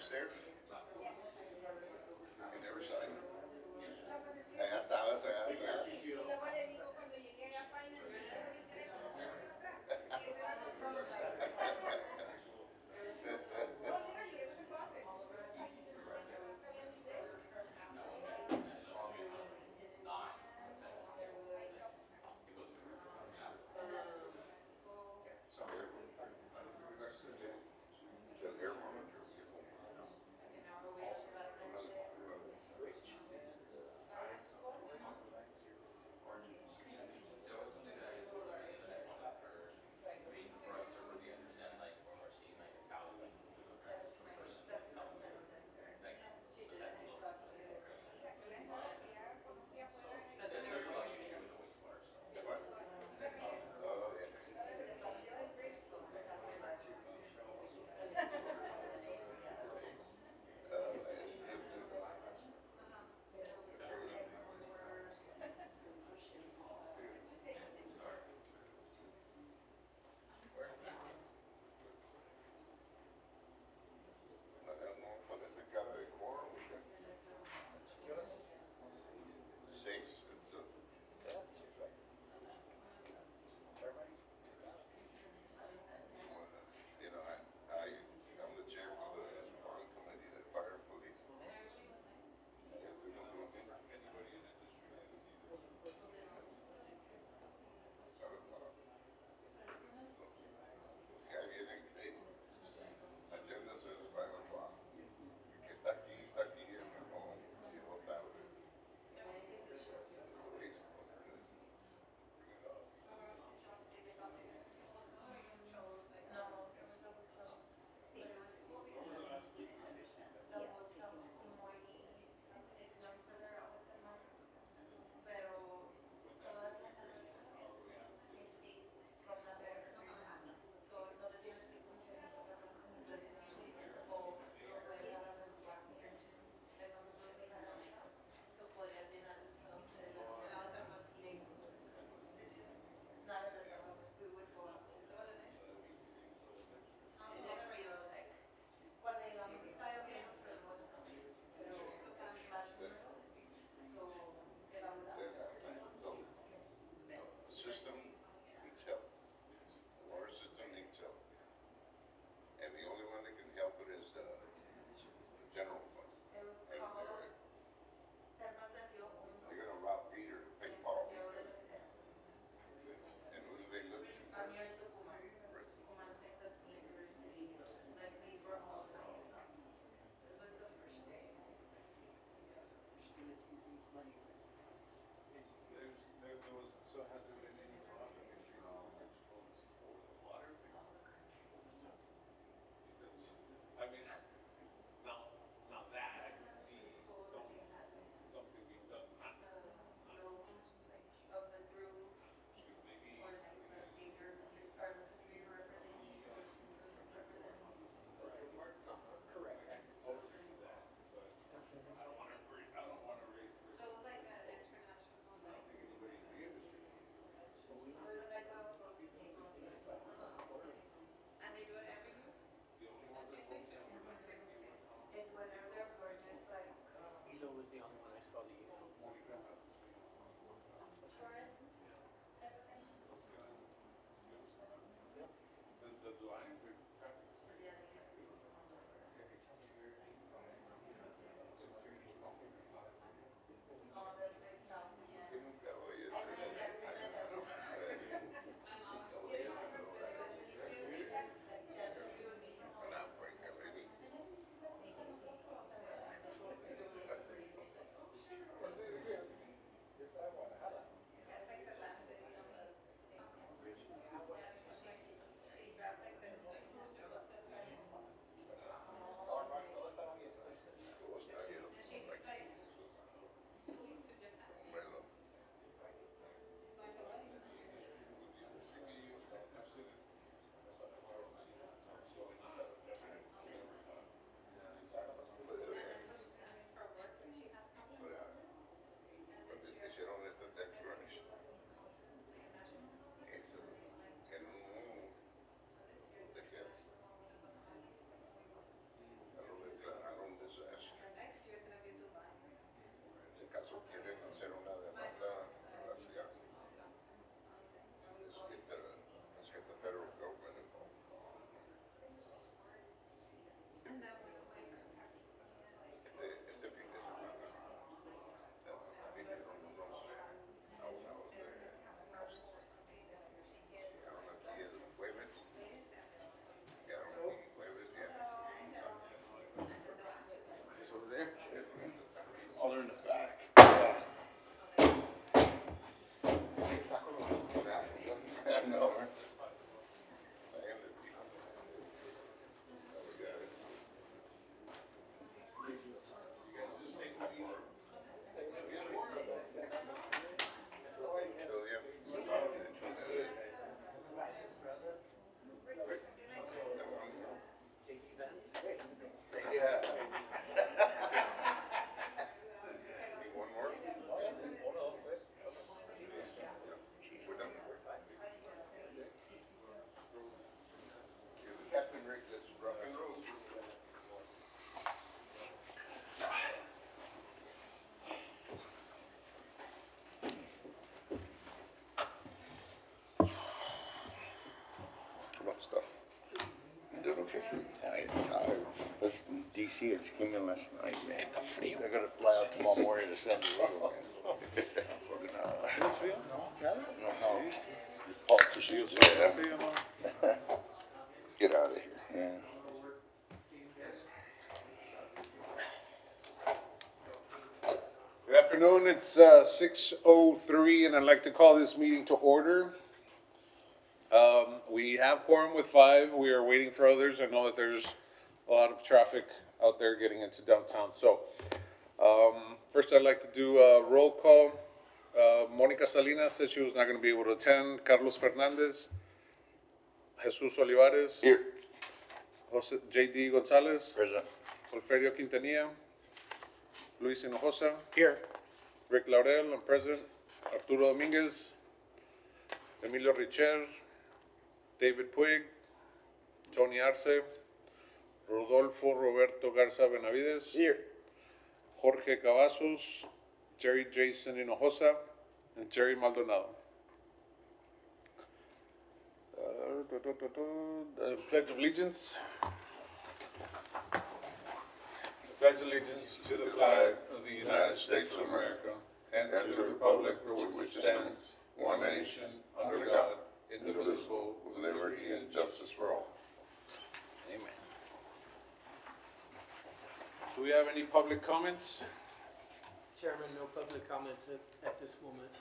upstairs? You never saw it. Allá estabas, allá atrás. Y luego le digo cuando llegué a Finance, The air monitor. caso quieren hacer una demanda a la ciudad. Let's get the federal government involved. Este fin de semana vinieron unos abogados de llegaron aquí el jueves, quedaron aquí jueves, viernes. It's over there. Oh, they're in the back. I know, right? Yeah. One more? We're done. Captain Rick, let's rock and roll. Come on, stop. You doing okay? I am tired. This DC had came in last night, man. Está frío. They're gonna fly out tomorrow morning to San Diego, man. Fucking, no, politicians. Let's get out of here. Yeah. Good afternoon, it's 6:03, and I'd like to call this meeting to order. We have quorum with 5, we are waiting for others. I know that there's a lot of traffic out there getting into downtown, so. First, I'd like to do a roll call. Monica Salinas said she was not gonna be able to attend. Carlos Fernandez. Jesus Olivares. Here. Jose, J.D. Gonzalez. Present. Alfredo Quintanilla. Luis Hinojosa. Here. Rick Laurel, I'm present. Arturo Dominguez. Emilio Richer. David Puig. Tony Arce. Rodolfo Roberto Garza Benavides. Here. Jorge Cavazos. Jerry Jason Hinojosa. And Jerry Maldonado. Pledge of Allegiance. Pledge allegiance to the flag of the United States of America and to the republic for which it stands, one nation, under God, indivisible, with liberty and justice for all. Amen. Do we have any public comments? Chairman, no public comments at this moment.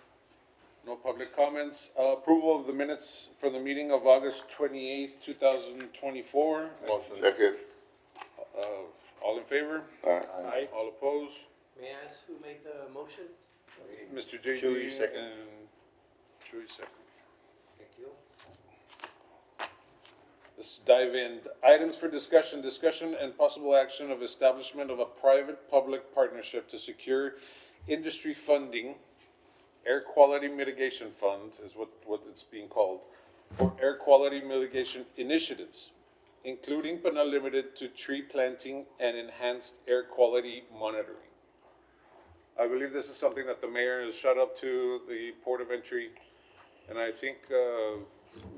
No public comments. Approval of the minutes for the meeting of August 28th, 2024. Motion. Second. All in favor? Aye. All opposed? May I ask who made the motion? Mr. J.D. Chewy, second. And Chewy, second. Thank you. Let's dive in. Items for discussion and possible action of establishment of a private-public partnership to secure industry funding, air quality mitigation fund is what it's being called, for air quality mitigation initiatives, including but not limited to tree planting and enhanced air quality monitoring. I believe this is something that the mayor has shot up to the Port of Entry, and I think,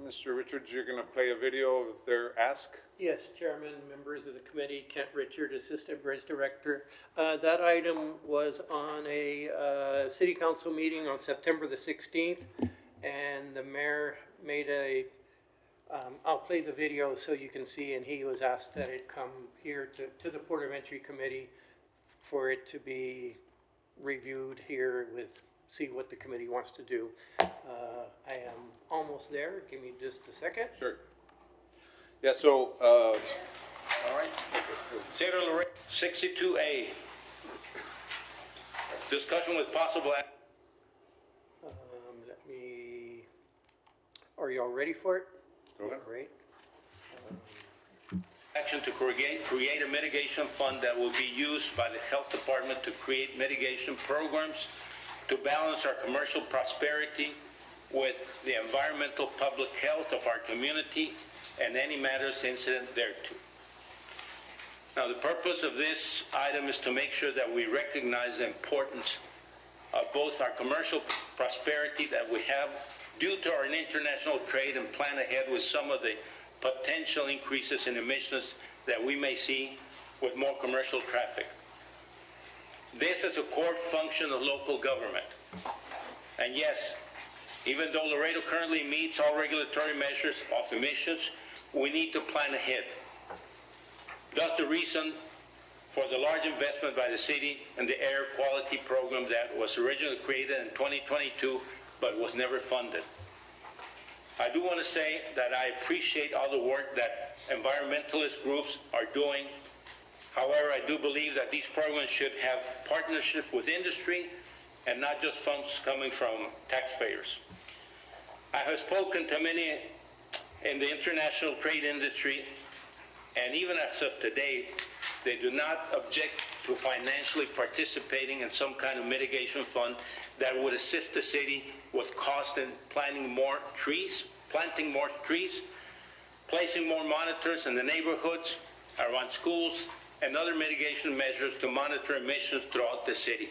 Mr. Richards, you're gonna play a video of their ask? Yes, Chairman, members of the committee, Kent Richard, Assistant Bridge Director. That item was on a city council meeting on September the 16th, and the mayor made I'll play the video so you can see, and he was asked that it come here to the Port of Entry Committee for it to be reviewed here see what the committee wants to do. I am almost there. Give me just a second. Sure. Yeah, so, All right. Cedar Lorraine, 62A. Discussion with possible act. Are y'all ready for it? Go ahead. All right. Action to create a mitigation fund that will be used by the health department to create mitigation programs to balance our commercial prosperity with the environmental public health of our community and any matters incident thereto. Now, the purpose of this item is to make sure that we recognize the importance of both our commercial prosperity that we have due to our international trade and plan ahead with some of the potential increases in emissions that we may see with more commercial traffic. This is a core function of local government. And yes, even though Laredo currently meets all regulatory measures of emissions, we need to plan ahead. Thus the reason for the large investment by the city in the air quality program that was originally created in 2022 but was never funded. I do want to say that I appreciate all the work that environmentalist groups are doing. However, I do believe that these programs should have partnership with industry and not just funds coming from taxpayers. I have spoken to many in the international trade industry, and even as of today, they do not object to financially participating in some kind of mitigation fund that would assist the city with cost in planting more trees, placing more monitors in the neighborhoods, around schools, and other mitigation measures to monitor emissions throughout the city.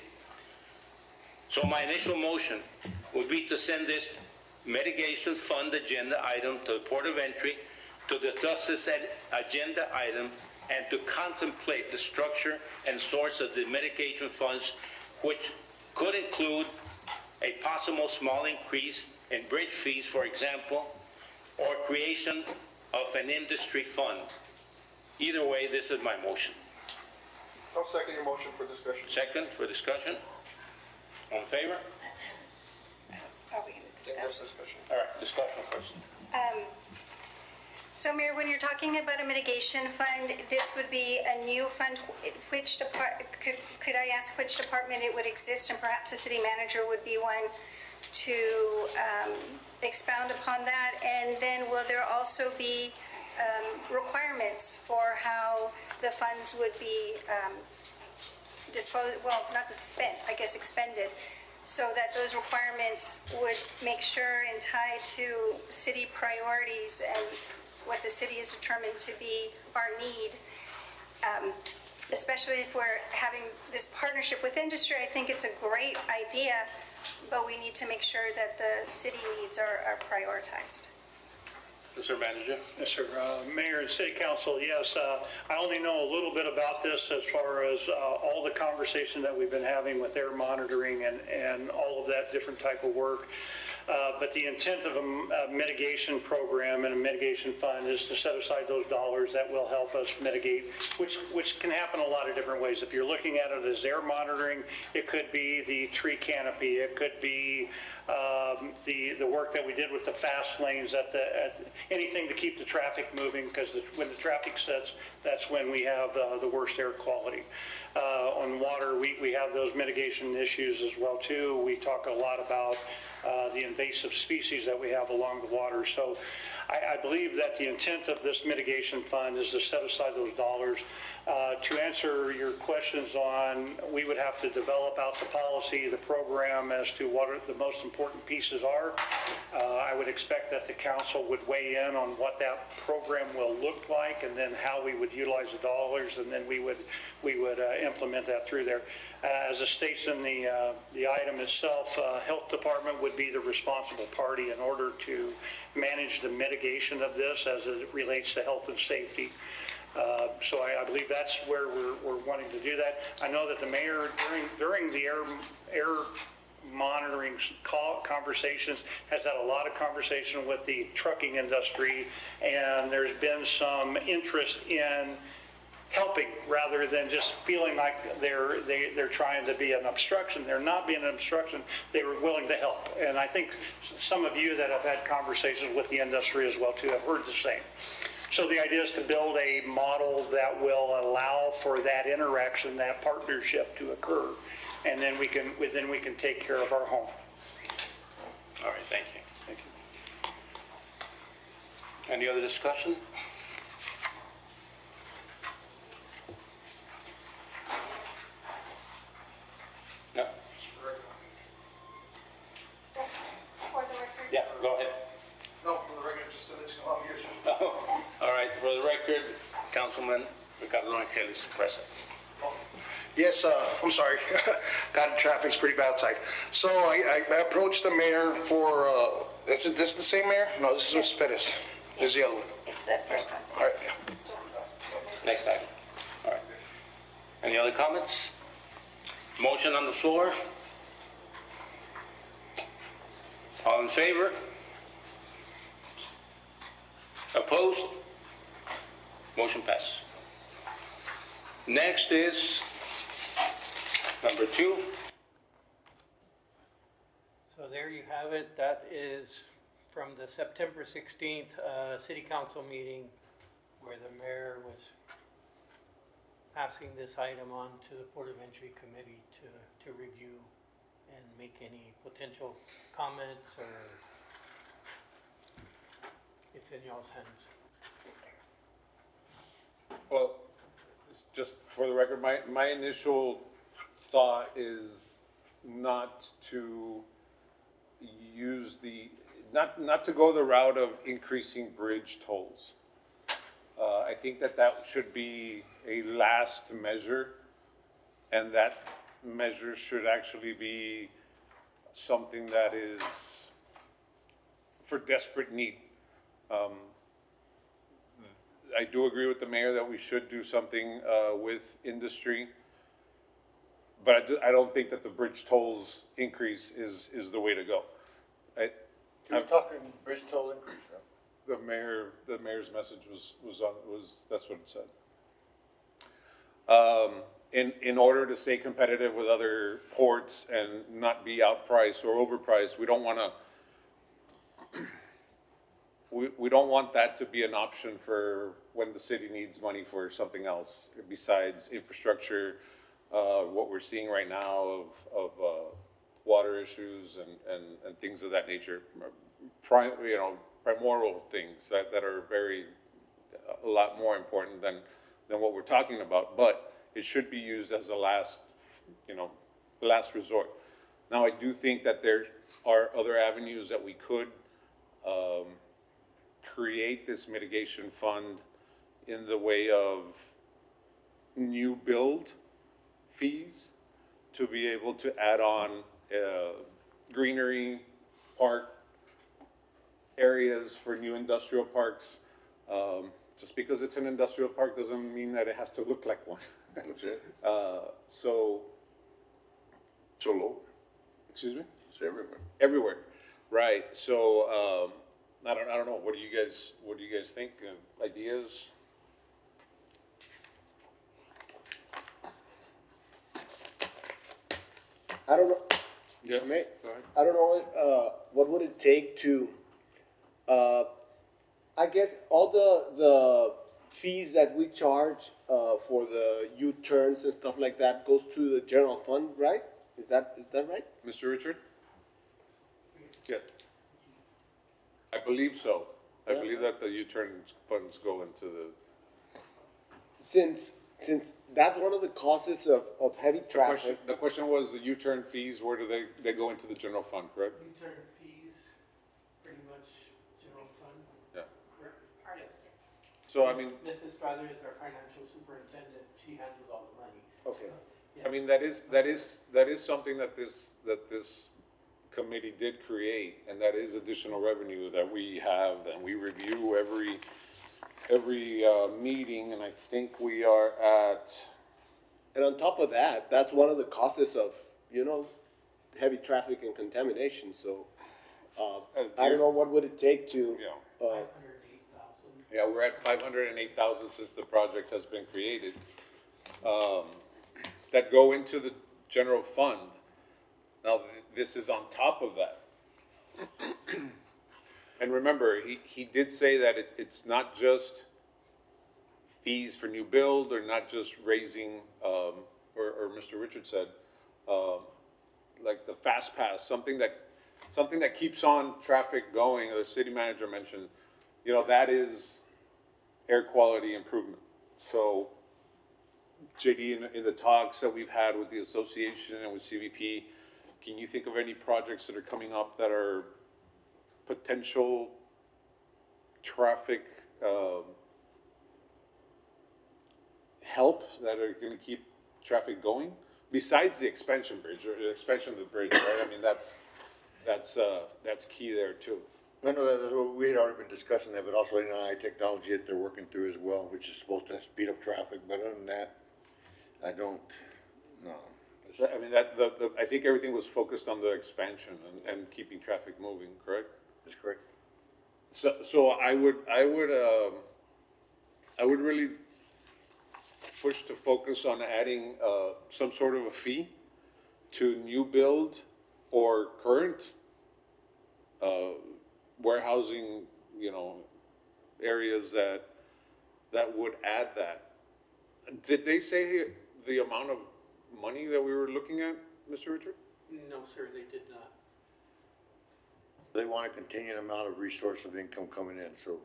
So my initial motion would be to send this mitigation fund agenda item to the port of entry, to discuss this agenda item, and to contemplate the structure and source of the mitigation funds, which could include a possible small increase in bridge fees, for example, or creation of an industry fund. Either way, this is my motion. I'll second your motion for discussion. Second for discussion. All in favor? Are we going to Yes, discuss? discussion. All right, discussion first. So Mayor, when you're talking about a mitigation fund, this would be a new fund. Which could I ask which department it would exist, and perhaps the city manager would be one to expound upon that? And then will there also be requirements for how the funds would be disposed, well, not spent, I guess expended, so that those requirements would make sure and tie to city priorities and what the city is determined to be our need, especially if we're having this partnership with industry. I think it's a great idea, but we need to make sure that the city needs are prioritized. Mr. Manager? Yes, sir. Mayor and City Council, yes, I only know a little bit about this as far as all the conversation that we've been having with air monitoring and all of that different type of work. But the intent of a mitigation program and a mitigation fund is to set aside those dollars that will help us mitigate, which can happen a lot of different ways. If you're looking at it as air monitoring, it could be the tree canopy, it could be the work that we did with the fast lanes anything to keep the traffic moving, because when the traffic sets, that's when we have the worst air quality. On water, we have those mitigation issues as well too. We talk a lot about the invasive species that we have along the water. So I believe that the intent of this mitigation fund is to set aside those dollars. To answer your questions on, we would have to develop out the policy, the program as to what the most important pieces are. I would expect that the council would weigh in on what that program will look like, and then how we would utilize the dollars, and then we would implement that through there. As it states in the item itself, Health Department would be the responsible party in order to manage the mitigation of this as it relates to health and safety. So I believe that's where we're wanting to do that. I know that the mayor, during the air monitoring conversations, has had a lot of conversation with the trucking industry, and there's been some interest in helping rather than just feeling like they're trying to be an obstruction. They're not being an obstruction. They were willing to help. And I think some of you that have had conversations with the industry as well too have heard the same. So the idea is to build a model that will allow for that interaction, that partnership to occur, and then we can take care of our home. All right, thank you. Thank you. Any other discussion? No? For the record. Yeah, go ahead. No, for the record, just to let you know, I'm here. All right, for the record, Councilman Ricardo Angeles is present. Yes, I'm sorry. God, traffic's pretty bad outside. So I approached the mayor for, is this the same mayor? No, this is Pettis. This is the other one. It's that first one. All right, yeah. Next item. All right. Any other comments? Motion on the floor? All in favor? Opposed? Motion passes. Next is number 2. So there you have it. That is from the September 16th city council meeting where the mayor was passing this item on to the Port of Entry Committee to review and make any potential comments, or it's in y'all's hands. Well, just for the record, my initial thought is not to use not to go the route of increasing bridge tolls. I think that should be a last measure, and that measure should actually be something that is for desperate need. I do agree with the mayor that we should do something with industry, but I don't think that the bridge tolls increase is the way to go. You're talking bridge toll increase, huh? The mayor's message was that's what it said. In order to stay competitive with other ports and not be outpriced or overpriced, we don't want to. We don't want that to be an option for when the city needs money for something else besides infrastructure. What we're seeing right now of water issues and things of that nature, primordial things that are a lot more important than what we're talking about. But it should be used as a last resort. Now, I do think that there are other avenues that we could create this mitigation fund in the way of new build fees to be able to add on greenery, park areas for new industrial parks. Just because it's an industrial park doesn't mean that it has to look like one. That's it. So low. excuse me? It's everywhere. Everywhere, right? So I don't know. What do you guys think? Ideas? I don't know. Yeah. May, Go ahead. I don't know. What would it take to? I guess all the fees that we charge for the U-turns and stuff like that goes to the general fund, right? Is that right? Mr. Richard? Yeah. I believe so. I believe that the U-turn funds go into the. Since that's one of the causes of heavy traffic. The question was the U-turn fees, where do they go into the general fund, correct? Return fees, pretty much general fund. Yeah. Correct. Yes. So, I mean, Mrs. Strother is our financial superintendent. She handles all the money. Okay. I mean, that is something that this committee did create, and that is additional revenue that we have, and we review every meeting, and I think we are at. And on top of that, that's one of the causes of, heavy traffic and contamination. So, I don't know what would it take to, Yeah. 508,000. Yeah, we're at 508,000 since the project has been created, that go into the general fund. Now, this is on top of that. And remember, he did say that it's not just fees for new build, or not just raising, or Mr. Richard said, like the fast pass, something that keeps on traffic going. The city manager mentioned, that is air quality improvement. So JD, in the talks that we've had with the association and with CVP, can you think of any projects that are coming up that are potential traffic help that are going to keep traffic going, besides the expansion bridge, or the expansion of the bridge, right? I mean, that's key there too. I know that's what we had already been discussing that, but also AI technology that they're working through as well, which is supposed to speed up traffic, but other than that, I don't, no. I mean, I think everything was focused on the expansion and keeping traffic moving, correct? That's correct. So I would really push to focus on adding, some sort of a fee to new build or current, warehousing, you know, areas that would add that. Did they say the amount of money that we were looking at, Mr. Richard? No, sir, they did not. They want a continued amount of resource of income coming in, so,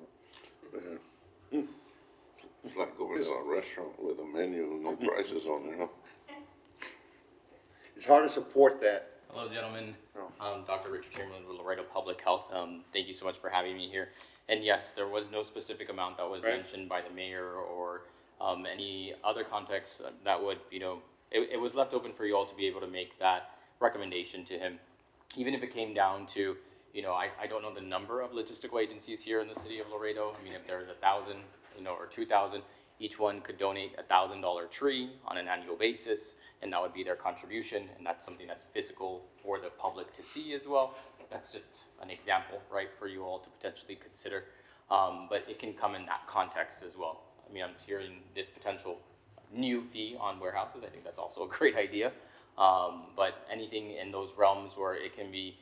It's like going to a restaurant with a menu, no prices on there, no? it's hard to support that. Hello, gentlemen. Oh. Dr. Richard Chamberlain with Laredo Public Health. Thank you so much for having me here. And yes, there was no specific amount that was Right. mentioned by the mayor or any other context that would, you know, it was left open for you all to be able to make that recommendation to him. Even if it came down to, you know, I don't know the number of logistical agencies here in the city of Laredo. I mean, if there's 1,000, you know, or 2,000, each one could donate $1,000 tree on an annual basis, and that would be their contribution, and that's something that's physical for the public to see as well. That's just an example, right, for you all to potentially consider. But it can come in that context as well. I mean, I'm hearing this potential new fee on warehouses. I think that's also a great idea. But anything in those realms where it can be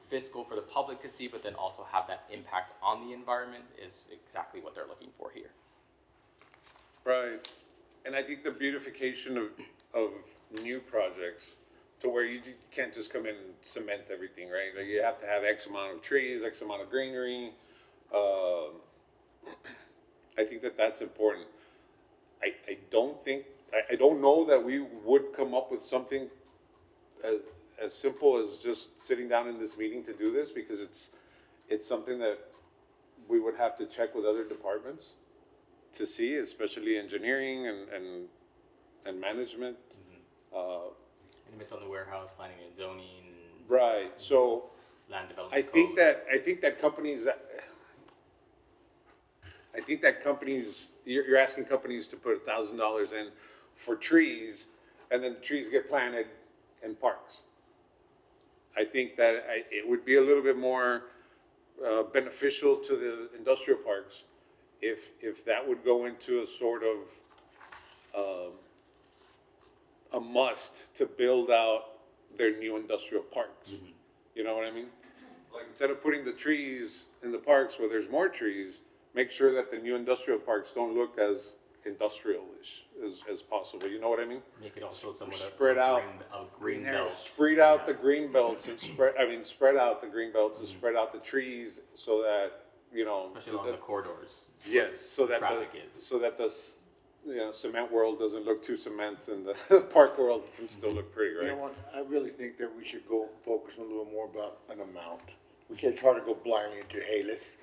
fiscal for the public to see, but then also have that impact on the environment is exactly what they're looking for here. Right, and I think the beautification of new projects to where you can't just come in and cement everything, right? Like you have to have X amount of trees, X amount of greenery. I think that's important. I don't know that we would come up with something as simple as just sitting down in this meeting to do this, because it's something that we would have to check with other departments to see, especially engineering and management. And if it's on the warehouse, planning and zoning, Right, so land development. I think code. that companies, you're asking companies to put $1,000 in for trees, and then the trees get planted in parks. I think that it would be a little bit more beneficial to the industrial parks if that would go into a sort of a must to build out their new industrial parks. You know what I mean? Like, instead of putting the trees in the parks where there's more trees, make sure that the new industrial parks don't look as industrial-ish as possible. You know what I mean? Make it also somewhat Spread out. a green belt. Spread out the green belts and spread out the green belts and spread out the trees so that, you know. Especially along the corridors. Yes, so that traffic is. so that the cement world doesn't look too cement, and the park world can still look pretty, You know right? what, I really think that we should go focus a little more about an amount. It's hard to go blindly into, hey, let's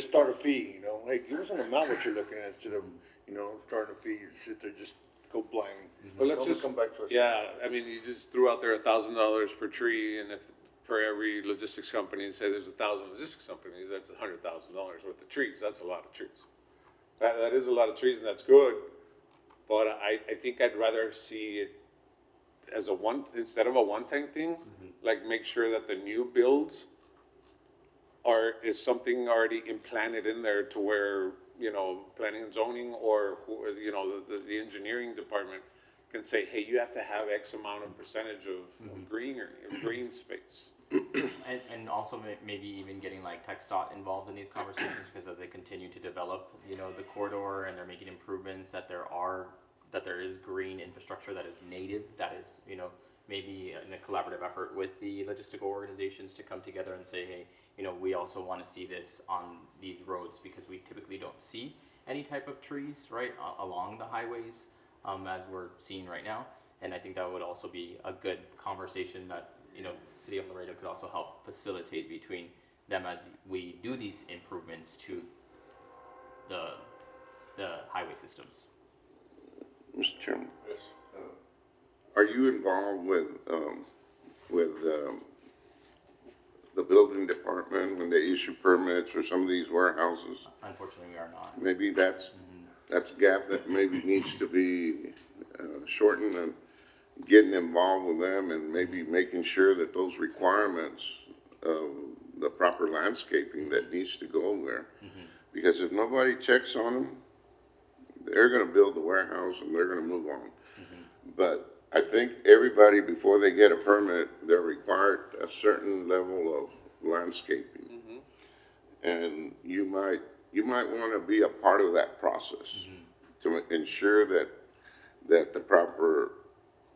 start a fee, you know, hey, give us an amount what you're looking at, instead of, you know, starting a fee, you sit there, just go blindly. But let's Don't just come back to us. Yeah, I mean, you just threw out there $1,000 per tree, and if for every logistics company, say there's 1,000 logistics companies, that's $100,000 worth of trees. That's a lot of trees. That is a lot of trees, and that's good. But I think I'd rather see it as instead of a one-time thing, like make sure that the new builds is something already implanted in there to where, you know, planning and zoning or, you know, the engineering department can say, hey, you have to have X amount of percentage of greenery, of green space. And also maybe even getting like TxDOT involved in these conversations, because as they continue to develop, you know, the corridor and they're making improvements, that there is green infrastructure that is native, that is, you know, maybe in a collaborative effort with the logistical organizations to come together and say, hey, you know, we also want to see this on these roads, because we typically don't see any type of trees, right, along the highways, as we're seeing right now. And I think that would also be a good conversation that, you know, City of Laredo could also help facilitate between them as we do these improvements to the highway systems. Mr. Chairman, Yes. are you involved with, the building department when they issue permits for some of these warehouses? Unfortunately, we are not. Maybe that's a gap that maybe needs to be, shortened, and getting involved with them and maybe making sure that those requirements of the proper landscaping that needs to go there. Because if nobody checks on them, they're gonna build the warehouse and they're gonna move on. But I think everybody, before they get a permit, they're required a certain level of landscaping. And you might wanna be a part of that process to ensure that the proper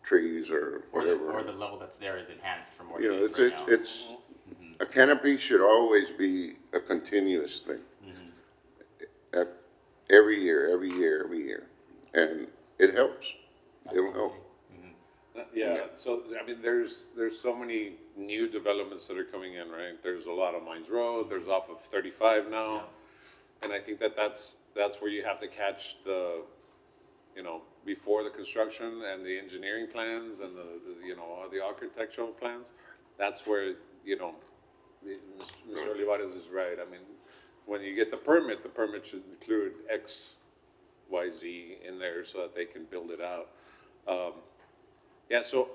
trees or whatever. Or the level that's there is enhanced from what You it know, is right now. it's, a canopy should always be a continuous thing. Every year. And it helps. It'll help. Yeah, so, I mean, there's so many new developments that are coming in, right? There's a lot of Mines Road, there's off of 35 now. And I think that's where you have to catch the, you know, before the construction and the engineering plans and the architectural plans. That's where, you know, Mr. Olivares is right. I mean, when you get the permit should include X, Y, Z in there so that they can build it out. Yeah, so,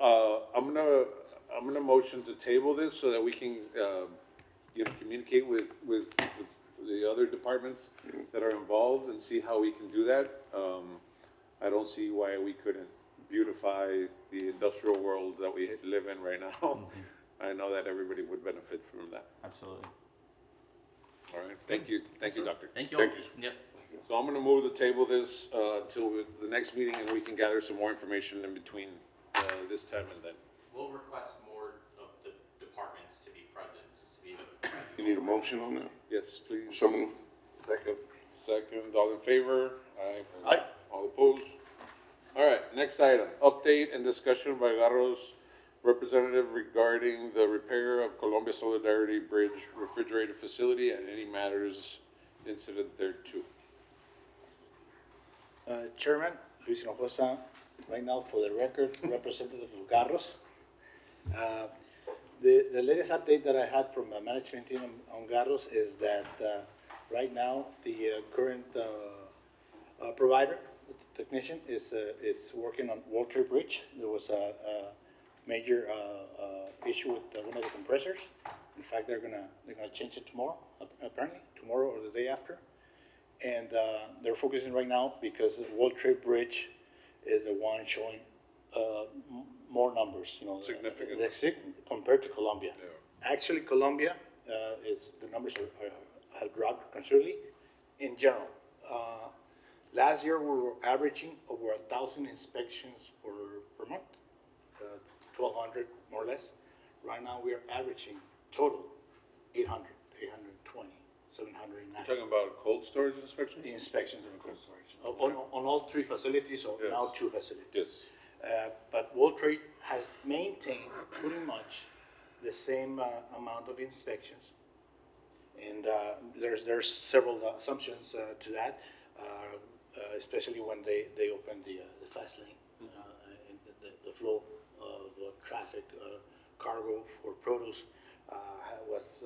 I'm gonna motion to table this so that we can, you know, communicate with the other departments that are involved and see how we can do that. I don't see why we couldn't beautify the industrial world that we live in right now. I know that everybody would benefit from that. Absolutely. All right, thank you, doctor. Thank you all. Thank you. Yep. So I'm gonna move the table this, until the next meeting, and we can gather some more information in between, this time and then. We'll request more of the departments to be present, just to be able to. You need a motion on that? Yes, please. Someone, second. Second, all in favor? Aye. Aye. All opposed? All right, next item, update and discussion by Garros representative regarding the repair of Columbia Solidarity Bridge refrigerated facility and any matters incident thereto. Chairman, Luis Hinojosa, right now for the record, representative of Garros. The latest update that I had from the management team on Garros is that right now the current provider, technician, is working on World Trade Bridge. There was a major issue with one of the compressors. In fact, they're gonna change it tomorrow, apparently tomorrow or the day after. And they're focusing right now because the World Trade Bridge is the one showing more numbers, you know. Significant. Compared to Colombia. Yeah. Actually, Colombia the numbers have dropped considerably in general. Last year, we were averaging over 1,000 inspections per month, 1,200 more or less. Right now, we are averaging total 800, 820. 790. Talking about cold storage inspections? Inspections in cold storage. On all three facilities, or Yes. now two facilities. Yes. But World Trade has maintained pretty much the same amount of inspections. And there's several assumptions to that, especially when they opened the fast lane, and the flow of traffic, cargo for produce was,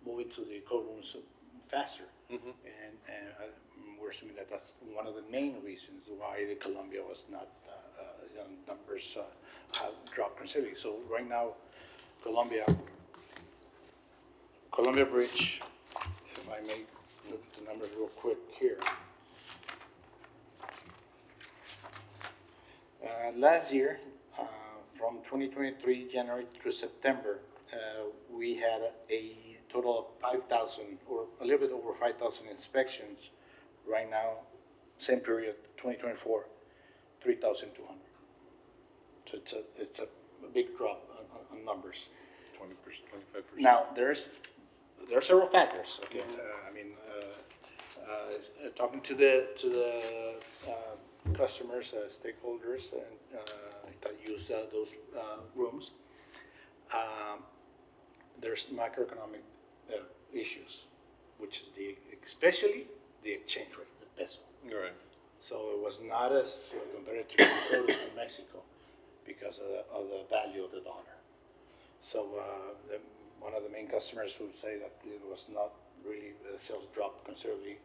moving to the cold rooms faster. And we're assuming that that's one of the main reasons why the Columbia was not, numbers have dropped considerably. So right now, Columbia Bridge, if I may look at the numbers real quick here. Last year, from 2023, January through September, we had a total of 5,000, or a little bit over 5,000 inspections. Right now, same period, 2024, 3,200. So it's a big drop on numbers. 20%, 25%. Now, there are several factors. Okay, talking to the customers, stakeholders, that use those rooms. There's macroeconomic issues, which is especially the exchange rate, the peso. Right. So it was not as compared to produce from Mexico because of the value of the dollar. So one of the main customers would say that it was not really, the sales dropped considerably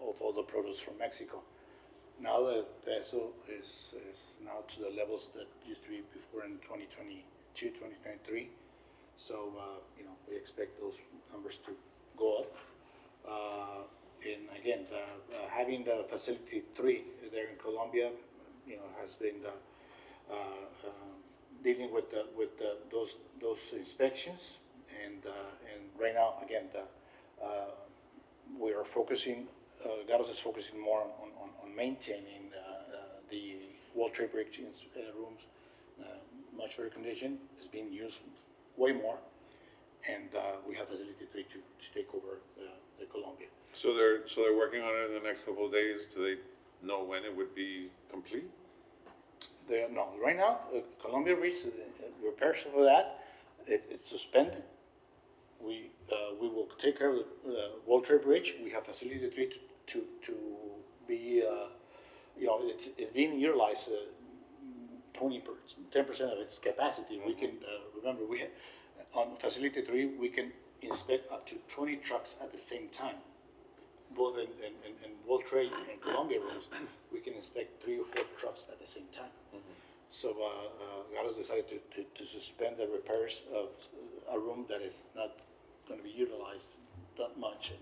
of all the produce from Mexico. Now the peso is now to the levels that used to be before in 2022, 2023. So, we expect those numbers to go up. And again, having the facility 3 there in Colombia, has been dealing with those inspections. And right now, again, we are focusing, Gatos is focusing more on maintaining the World Trade Bridge rooms, much better condition. It's being used way more, and we have facility 3 to take over the Colombia. So they're working on it in the next couple of days. Do they know when it would be complete? No, right now, Colombia Bridge, repairs for that, it's suspended. We will take care of the World Trade Bridge. We have facility 3 to be, it's being utilized 10% of its capacity. We can, remember, on facility 3, we can inspect up to 20 trucks at the same time. Both in World Trade and Colombia rooms, we can inspect 3 or 4 trucks at the same time. So Gatos decided to suspend the repairs of a room that is not going to be utilized that much,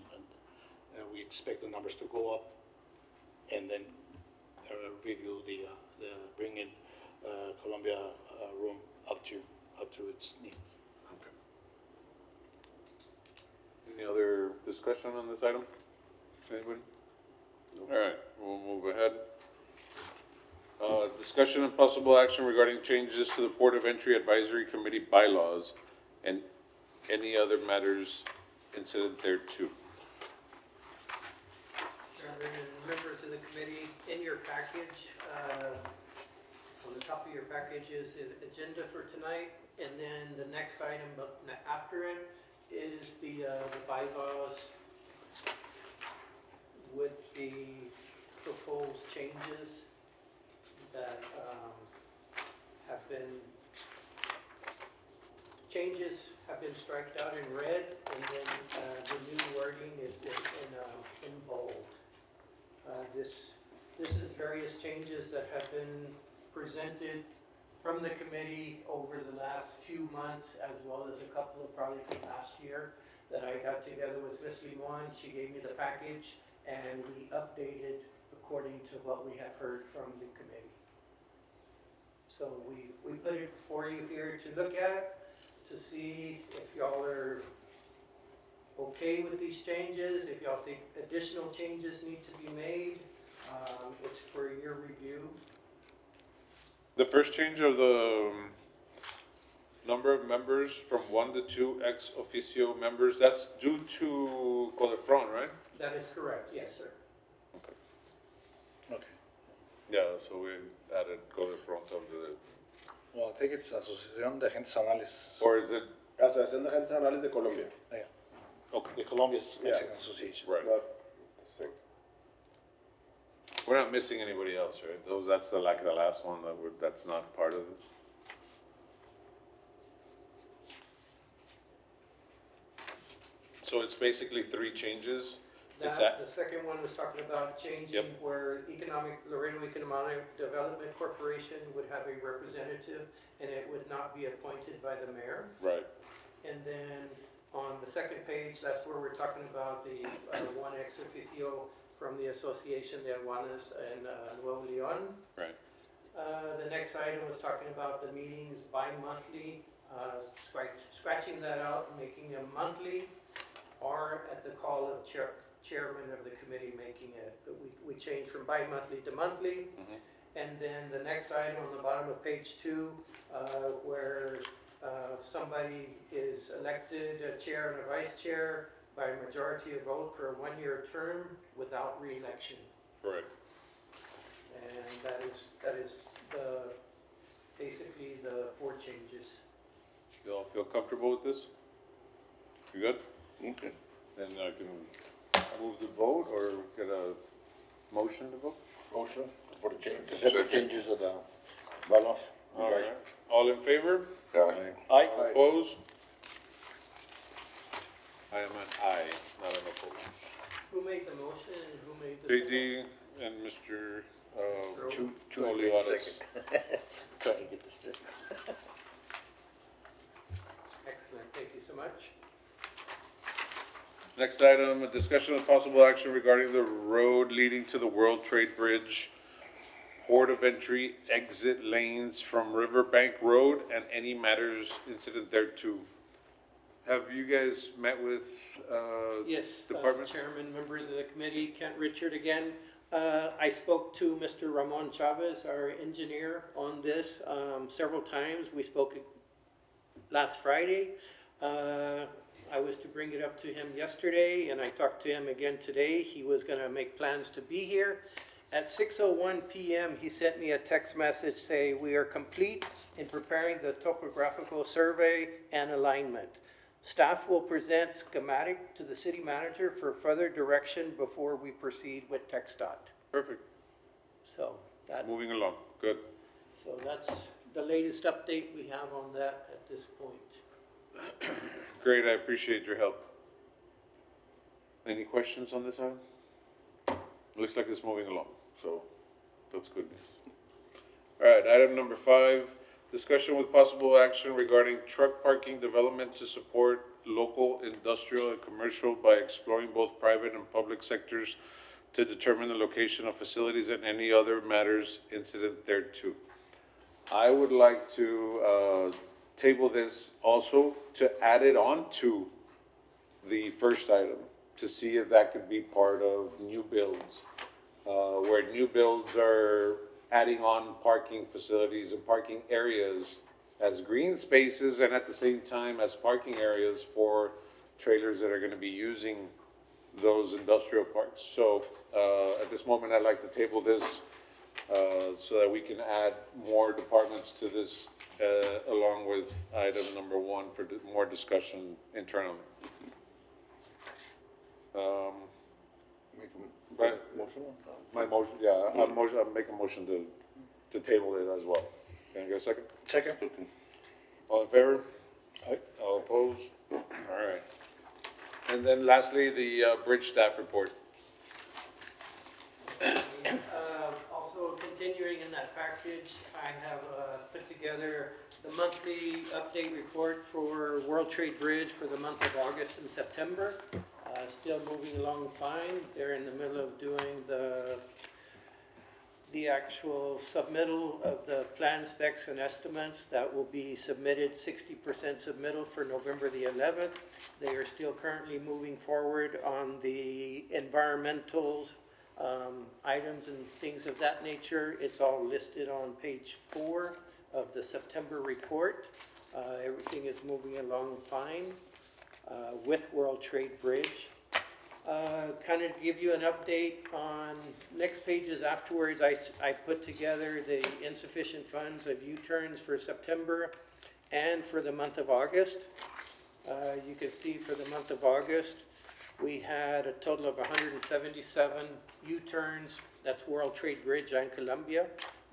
and we expect the numbers to go up, and then review bring in Colombia room up to its needs. Okay. Any other discussion on this item? Anybody? All right, we'll move ahead. Discussion and possible action regarding changes to the Port of Entry Advisory Committee bylaws and any other matters incident thereto. Chairman and members of the committee, in your package, on the top of your package is the agenda for tonight, and then the next item after it is the bylaws with the proposed changes that have been striked out in red, and then the new wording is in bold. This is various changes that have been presented from the committee over the last few months, as well as a couple of probably from last year, that I got together with Ms. Limon. She gave me the package, and we updated according to what we have heard from the committee. So we put it before you here to look at, to see if y'all are okay with these changes, if y'all think additional changes need to be made. It's for your review. The first change of the number of members from 1 to 2 ex officio members, that's due to Codefron, right? That is correct, yes, sir. Okay. Yeah, so we added Codefron to the, Well, I think it's Asociación de Agentes Anales. or is it, Asociación de Agentes Anales de Colombia. Yeah. okay, The Colombia's Mexican Association. right. Not the same. We're not missing anybody else, right? That's the last one that's not part of this. So it's basically 3 changes. It's The second one was talking about changing Yep. where Laredo Economic Development Corporation would have a representative, and it would not be appointed by the mayor. right. And then on the second page, that's where we're talking about the one ex officio from the Association de Aduanas and Nuevo León. Right. The next item was talking about the meetings bi-monthly, scratching that out, making them monthly, or at the call of chairman of the committee making it. We changed from bi-monthly to monthly. And then the next item on the bottom of page 2, where somebody is elected a chair and a vice chair by a majority of vote for a 1-year term without re-election. Correct. And that is basically the 4 changes. You all feel comfortable with this? You good? Okay. Then I can move the vote or get a motion to vote? Motion for the change, to set the changes of the bylaws. All right. All in favor? Aye. Opposed? I am an aye, not an opposed. Who made the motion and who made the second? JD and Mr. Chu Olivares. Trying to get this straight. Excellent, thank you so much. Next item, a discussion of possible action regarding the road leading to the World Trade Bridge, port of entry, exit lanes from Riverbank Road, and any matters incident thereto. Have you guys met with, Yes, departments? Chairman, members of the committee, Kent Richard again. I spoke to Mr. Ramon Chavez, our engineer, on this several times. We spoke last Friday. I was to bring it up to him yesterday, and I talked to him again today. He was gonna make plans to be here. At 6:01 PM, he sent me a text message saying, "We are complete in preparing the topographical survey and alignment. Staff will present schematic to the city manager for further direction before we proceed with TxDOT." Perfect, So moving along, good. that's the latest update we have on that at this point. Great, I appreciate your help. Any questions on this item? Looks like it's moving along, so that's good news. All right, item number 5, discussion with possible action regarding truck parking development to support local industrial and commercial by exploring both private and public sectors to determine the location of facilities and any other matters incident thereto. I would like to, table this also to add it on to the first item, to see if that could be part of new builds, where new builds are adding on parking facilities and parking areas as green spaces and at the same time as parking areas for trailers that are gonna be using those industrial parks. So, at this moment, I'd like to table this, so that we can add more departments to this, along with item number 1 for more discussion internally. Make a Right. motion? My motion, yeah, I'll make a motion to table it as well. Can I get a second? Second. All in favor? Aye. All opposed? All right. And then lastly, the bridge staff report. Also continuing in that package, I have put together the monthly update report for World Trade Bridge for the month of August and September. Still moving along fine. They're in the middle of doing the actual submittal of the plan specs and estimates that will be submitted, 60% submittal for November the 11th. They are still currently moving forward on the environmentals, items and things of that nature. It's all listed on page 4 of the September report. Everything is moving along fine with World Trade Bridge. Kind of give you an update on next pages afterwards. I put together the insufficient funds of U-turns for September and for the month of August. You can see for the month of August, we had a total of 177 U-turns. That's World Trade Bridge on Columbia.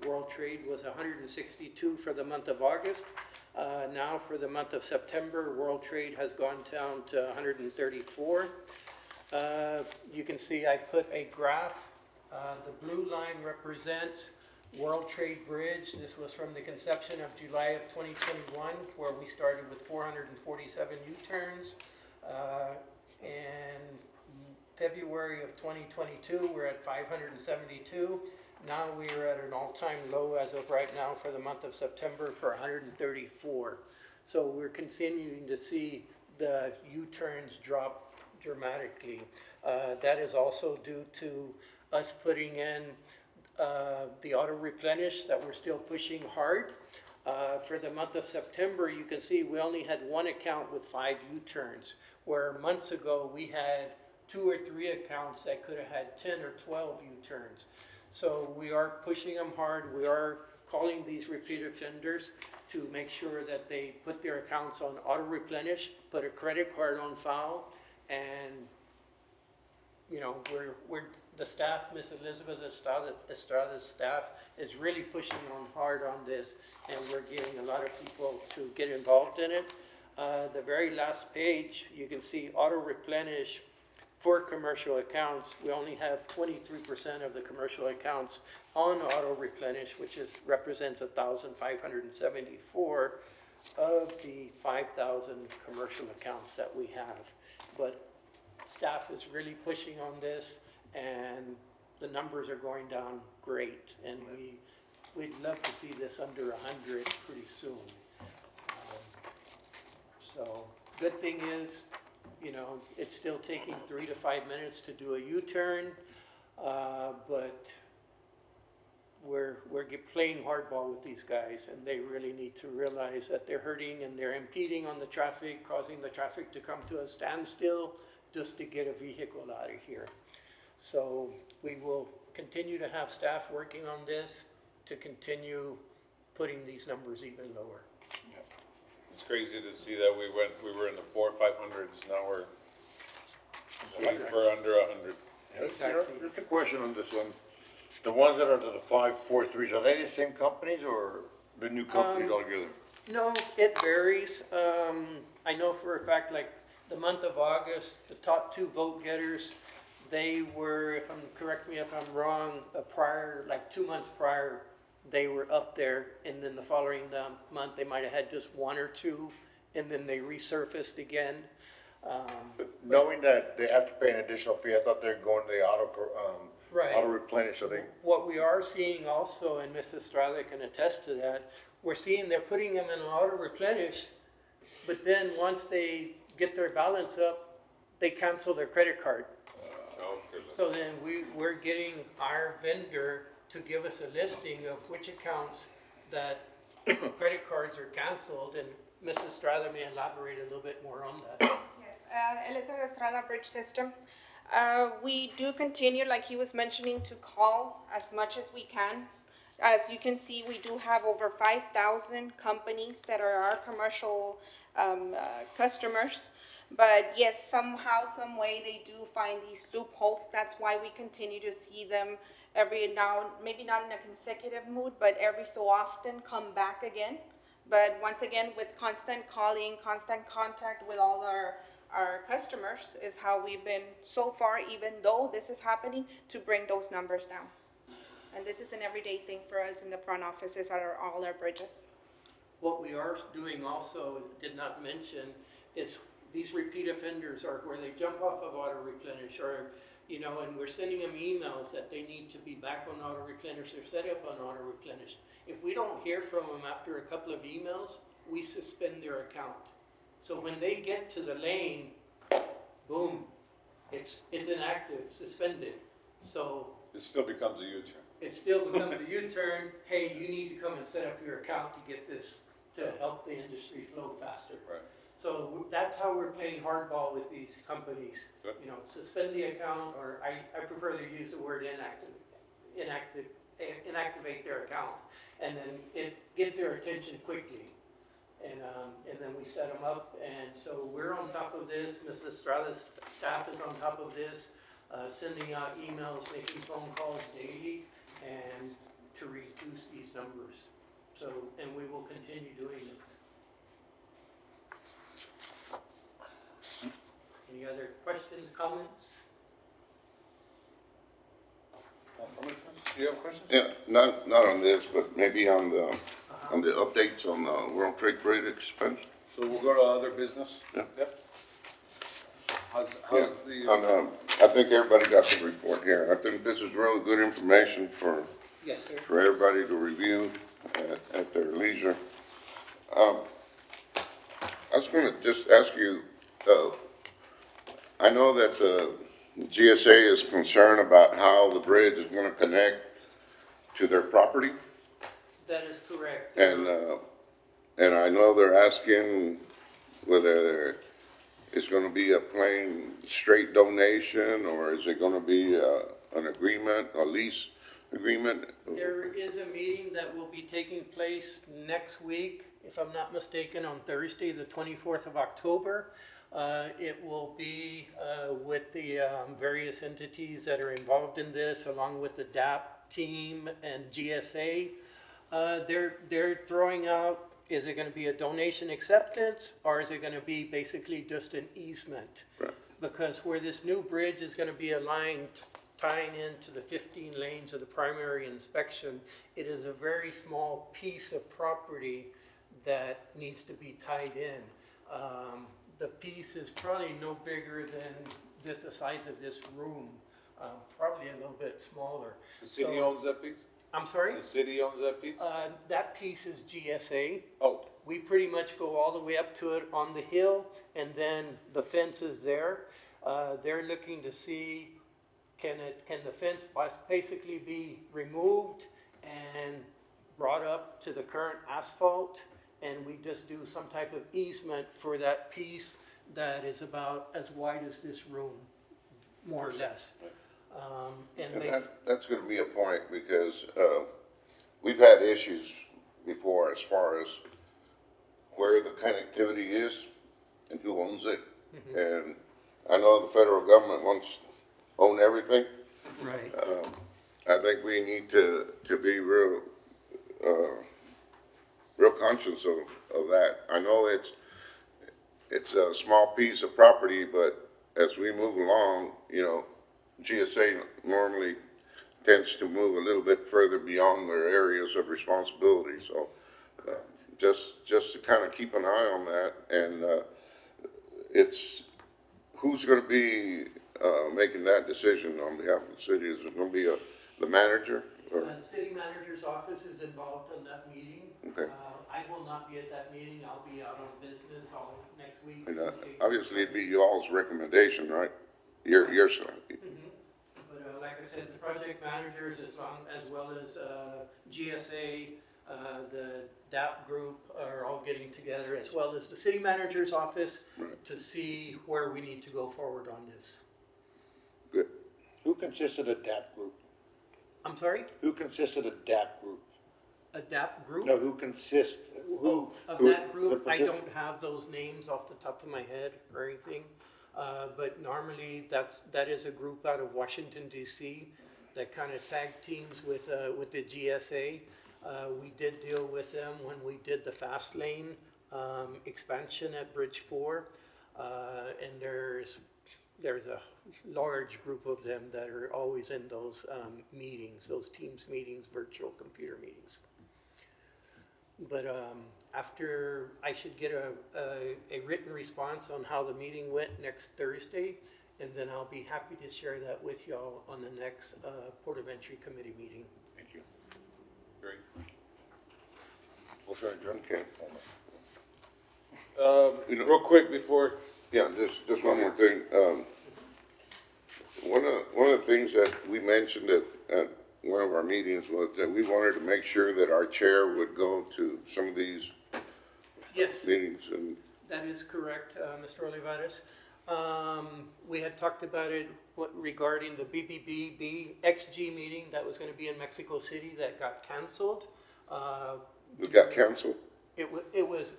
World Trade was 162 for the month of August. Now for the month of September, World Trade has gone down to 134. You can see I put a graph. The blue line represents World Trade Bridge. This was from the conception of July of 2021, where we started with 447 U-turns. In February of 2022, we're at 572. Now we are at an all-time low as of right now for the month of September for 134. So we're continuing to see the U-turns drop dramatically. That is also due to us putting in the auto replenish that we're still pushing hard. For the month of September, you can see we only had one account with 5 U-turns, where months ago we had 2 or 3 accounts that could have had 10 or 12 U-turns. So we are pushing them hard. We are calling these repeat offenders to make sure that they put their accounts on auto replenish, put a credit card on file, and you know, we're the staff, Miss Elizabeth Estrada's staff, is really pushing on hard on this, and we're getting a lot of people to get involved in it. The very last page, you can see auto replenish for commercial accounts. We only have 23% of the commercial accounts on auto replenish, which represents 1,574 of the 5,000 commercial accounts that we have. But staff is really pushing on this, and the numbers are going down great, and we'd love to see this under 100 pretty soon. So, good thing is, you know, it's still taking 3 to 5 minutes to do a U-turn, but we're playing hardball with these guys, and they really need to realize that they're hurting and they're impeding on the traffic, causing the traffic to come to a standstill just to get a vehicle out of here. So we will continue to have staff working on this to continue putting these numbers even lower. It's crazy to see that we were in the 400s or 500s, now we're shooting for under 100. Just a question on this one. The ones that are the 543s, are they the same companies or the new companies altogether? No, it varies. I know for a fact, like the month of August, the top 2 vote getters, they were, correct me if I'm wrong, like 2 months prior, they were up there, and then the following month, they might have had just 1 or 2, and then they resurfaced again. Knowing that they have to pay an additional fee, I thought they were going to the auto Right. replenish, so they, What we are seeing also, and Ms. Estrada can attest to that, we're seeing they're putting them in an auto replenish, but then once they get their balance up, they cancel their credit card. So then we're getting our vendor to give us a listing of which accounts that credit cards are canceled, and Ms. Estrada may elaborate a little bit more on that. Yes, Elizabeth Estrada Bridge System. We do continue, like he was mentioning, to call as much as we can. As you can see, we do have over 5,000 companies that are our commercial customers. But yes, somehow, some way, they do find these loopholes. That's why we continue to see them every now, maybe not in a consecutive mood, but every so often come back again. But once again, with constant calling, constant contact with all our customers is how we've been so far, even though this is happening, to bring those numbers down. And this is an everyday thing for us in the front offices at all our bridges. What we are doing also, did not mention, is these repeat offenders are where they jump off of auto replenish, or, you know, and we're sending them emails that they need to be back on auto replenish or set up on auto replenish. If we don't hear from them after a couple of emails, we suspend their account. So when they get to the lane, boom, it's inactive, suspended. So It still becomes a U-turn. it still becomes a U-turn. Hey, you need to come and set up your account to get this, to help the industry flow faster. Right. So that's how we're playing hardball with these companies. Good. You know, suspend the account, or I prefer to use the word inactivate their account. And then it gets their attention quickly. And then we set them up, and so we're on top of this. Ms. Estrada's staff is on top of this, sending out emails, making phone calls daily, and to reduce these numbers. So, and we will continue doing this. Any other questions, comments? Do you have questions? Yeah, not on this, but maybe on the updates on the World Trade Parade expense. So we'll go to other business? Yeah. Yep. How's Yeah, the, I think everybody got the report here. I think this is really good information for Yes, sir. everybody to review at their leisure. I was gonna just ask you, I know that the GSA is concerned about how the bridge is gonna connect to their property. That is correct. And I know they're asking whether it's gonna be a plain straight donation, or is it gonna be an agreement, a lease agreement? There is a meeting that will be taking place next week, if I'm not mistaken, on Thursday, the 24th of October. It will be with the various entities that are involved in this, along with the DAP team and GSA. They're throwing out, is it gonna be a donation acceptance, or is it gonna be basically just an easement? Right. Because where this new bridge is gonna be aligned, tying into the 15 lanes of the primary inspection, it is a very small piece of property that needs to be tied in. The piece is probably no bigger than this, the size of this room, probably a little bit smaller. The city So- owns that piece? I'm sorry? The city owns that piece? That piece is GSA. Oh, We pretty much go all the way up to it on the hill, and then the fence is there. They're looking to see, can the fence basically be removed and brought up to the current asphalt? And we just do some type of easement for that piece that is about as wide as this room, more or less. And And they, that's gonna be a point, because, we've had issues before as far as where the connectivity is and who owns it. And I know the federal government wants to own everything. right, I think we need to be real conscious of that. I know it's a small piece of property, but as we move along, you know, GSA normally tends to move a little bit further beyond their areas of responsibility, so, just to kind of keep an eye on that, and, it's, who's gonna be, making that decision on behalf of the city? Is it gonna be the manager, or? the city manager's office is involved in that meeting. Okay. I will not be at that meeting, I'll be out on business all next week. And, obviously, it'd be y'all's recommendation, right? Your side. But, like I said, the project managers as well as, GSA, the DAP group are all getting together, as well as the city manager's office, to see where we need to go forward on this. Good. Who consists of the DAP group? I'm sorry, Who consists of the DAP group? a DAP group? No, who consists, who? Of who- that group, the I partic- don't have those names off the top of my head or anything. But normally, that is a group out of Washington DC that kind of tag teams with the GSA. We did deal with them when we did the fast lane, expansion at Bridge 4. And there's a large group of them that are always in those, meetings, those Teams meetings, virtual computer meetings. But after, I should get a written response on how the meeting went next Thursday, and then I'll be happy to share that with y'all on the next Port of Entry Committee meeting. Thank you. great. Motion adjourned. Okay. Real quick before, Yeah, just one more thing. One of the things that we mentioned at one of our meetings was that we wanted to make sure that our chair would go to some of these Yes, meetings, and that is correct, Mr. Olivares. We had talked about it regarding the BBB XG meeting that was gonna be in Mexico City that got canceled. we got canceled. It was,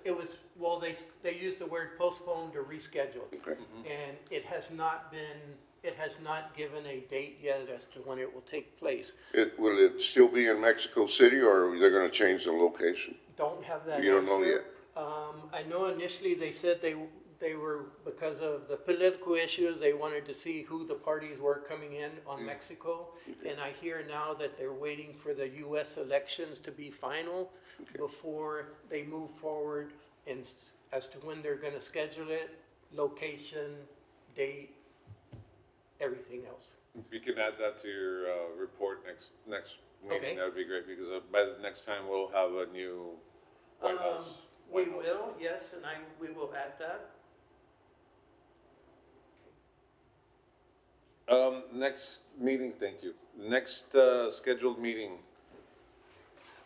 well, they used the word postponed or rescheduled. Okay. And it has not given a date yet as to when it will take place. Will it still be in Mexico City, or are they gonna change the location? Don't have that answer. You don't know yet? I know initially they said they were, because of the political issues, they wanted to see who the parties were coming in on Mexico. And I hear now that they're waiting for the US elections to be final before they move forward as to when they're gonna schedule it, location, date, everything else. you can add that to your, report next Okay. meeting, that would be great, because by the next time we'll have a new White House. We White House. will, yes, and we will add that. Next meeting, thank you. Next, scheduled meeting.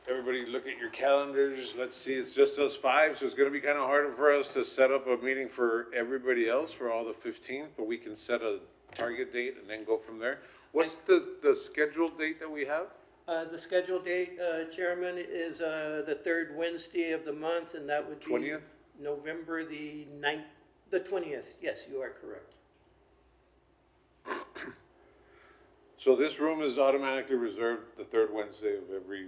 Everybody look at your calendars. Let's see, it's just us five, so it's gonna be kinda hard for us to set up a meeting for everybody else for all the 15, but we can set a target date and then go from there. What's the scheduled date that we have? The scheduled date, Chairman, is the third Wednesday of the month, and that would be 20th? November the The 20th, yes, you are correct. So this room is automatically reserved the third Wednesday of every,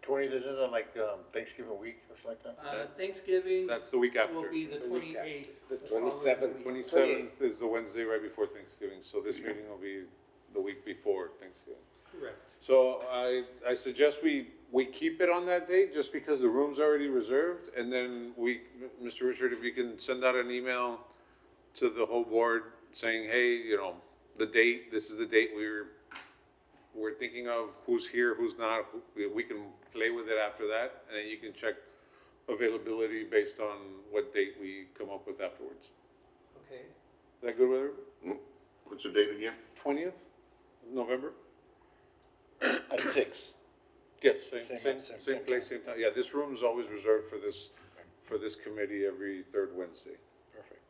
20th, isn't it like Thanksgiving week or something like that? Thanksgiving that's the week after. will be the 28th. The following 27th. week. 27th is the Wednesday right before Thanksgiving, so this meeting will be the week before Thanksgiving. Correct. So I suggest we keep it on that date, just because the room's already reserved, and then Mr. Richard, if you can send out an email to the whole board saying, hey, you know, the date, this is the date we're thinking of, who's here, who's not, we can play with it after that, and then you can check availability based on what date we come up with afterwards. Okay. Is that good with everybody? What's the date again? 20th of November? At 6. Yes, Same same place, same time. Yeah, this room is always reserved for this committee every third Wednesday. Perfect.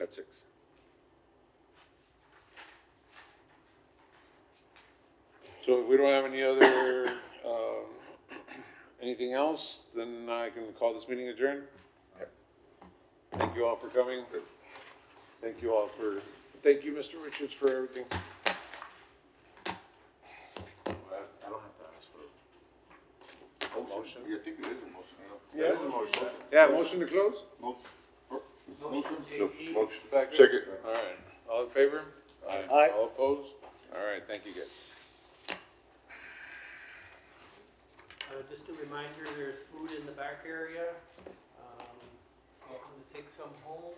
At 6. So if we don't have any other, anything else, then I can call this meeting adjourned. Thank you all for coming. Thank you, Mr. Richards, for everything. I don't have to ask for Oh, motion? Yeah, I think it is a motion. Yeah. It is a motion. Yeah, motion to close? Motion? JD. Motion. Second. All right, all in favor? Aye. All opposed? All right, thank you guys. Just a reminder, there's food in the back area. Welcome to take some home.